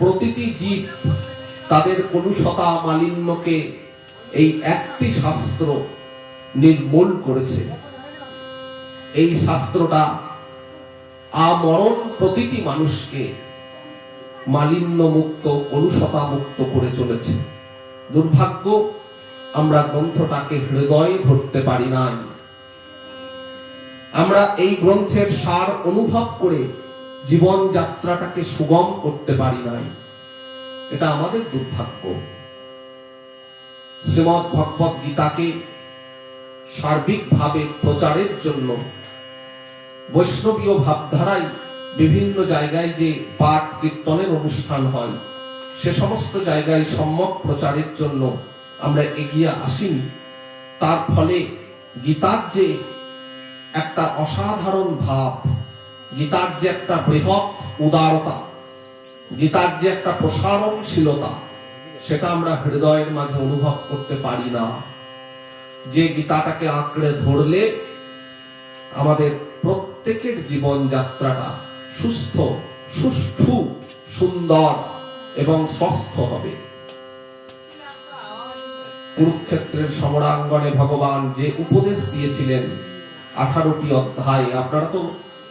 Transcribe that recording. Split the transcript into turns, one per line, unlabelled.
প্রতিটি জীব তাদের কলুষতা মালিন্যকে এই একটি শাস্ত্র নির্মূল করেছে। এই শাস্ত্রটা আমরণ প্রতিটি মানুষকে মালিন্য মুক্ত, কলুষতা মুক্ত করে চলেছে। দুর্ভাগ্য, আমরা গ্রন্থটাকে হৃদয়ে ধরতে পারি নাই। আমরা এই গ্রন্থের সার অনুভব করে জীবন যাত্রাটাকে সুগম করতে পারি নাই। এটা আমাদের দুর্ভাগ্য। শ্রীমদ্ ভগবত গীতাকে সার্বিকভাবে প্রচারের জন্য বৈষ্ণবীয় ভাবধারায় বিভিন্ন জায়গায় যে পাঠ কীর্তনের অনুষ্ঠান হয়, সে সমস্ত জায়গায় সম্যক প্রচারের জন্য আমরা এগিয়ে আসিনি। তার ফলে গীতার যে একটা অসাধারণ ভাব, গীতার যে একটা বৃহৎ উদারতা, গীতার যে একটা প্রসারণশীলতা, সেটা আমরা হৃদয়ের মাঝে অনুভব করতে পারি না। যে গীতাটাকে আঁকড়ে ধরলে আমাদের প্রত্যেকের জীবন যাত্রাটা সুস্থ, সুষ্ঠু, সুন্দর এবং সুস্থ হবে। কুরুক্ষেত্রের সমরাঙ্গনে ভগবান যে উপদেশ দিয়েছিলেন 18টি অধ্যায়, আপনারা তো